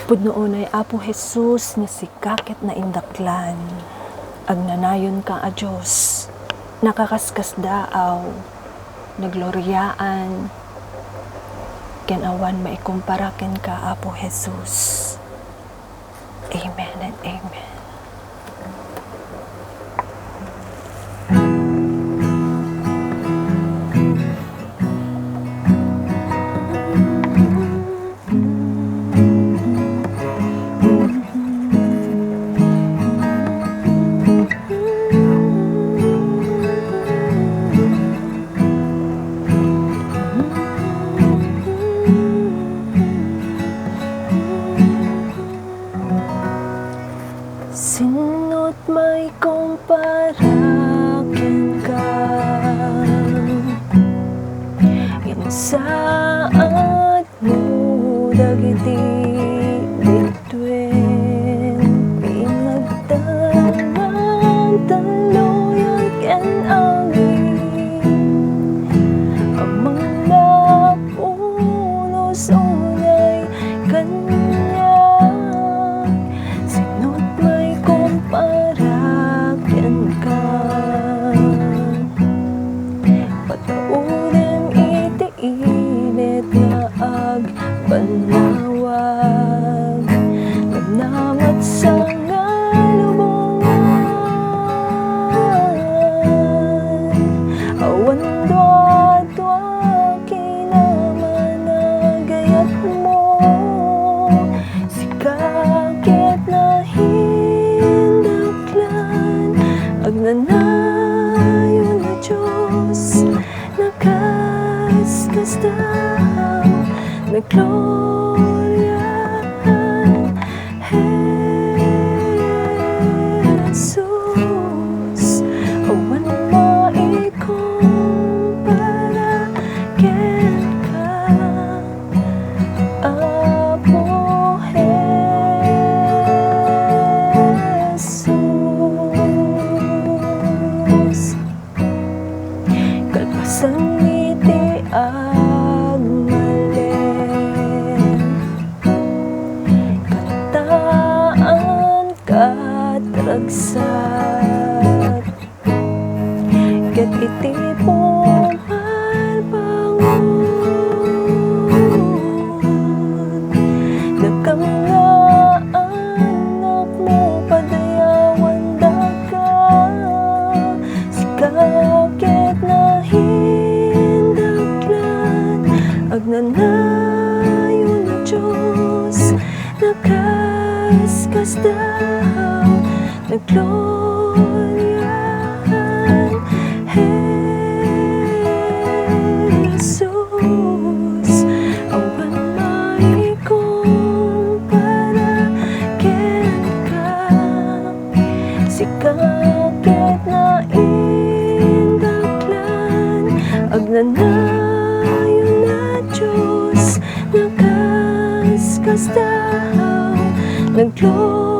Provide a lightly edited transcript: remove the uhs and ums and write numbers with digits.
Pudnoon ay Apo Jesus nga sikakit na indaklan. Agnanayon ka a Diyos, nakakaskas daaw, nagloryaan, kinawan maikumparaken ka Apo Jesus. Amen and amen. Sino't may kumparaken ka, insaat mo dagiti bituin, pinagdaman taloyan ken angin, amang napunos unay kanya. Sino't may kumparaken ka, pataunem iti init nga agbanawag, namnamat sa nga lubungan, awan dwa-dwa kinamanagayat mo, sikakit na hindaklan, agnanayon na Diyos, nakaskas daw, nagloryahan, Jesus, awan maikumparaken ka, Apo Jesus. Kalpasan iti agmalem, kantaan katragsat, ket iti pumalbangon, dakam nga anak mo padayawan daka, sikakit na hindaklan, agnanayon na Diyos, nakaskas daw, nagloryahan, Jesus, awan maikumparaken ka, sikakit na indaklan, agnanayon na Diyos, nakaskas daw, nagloryahan.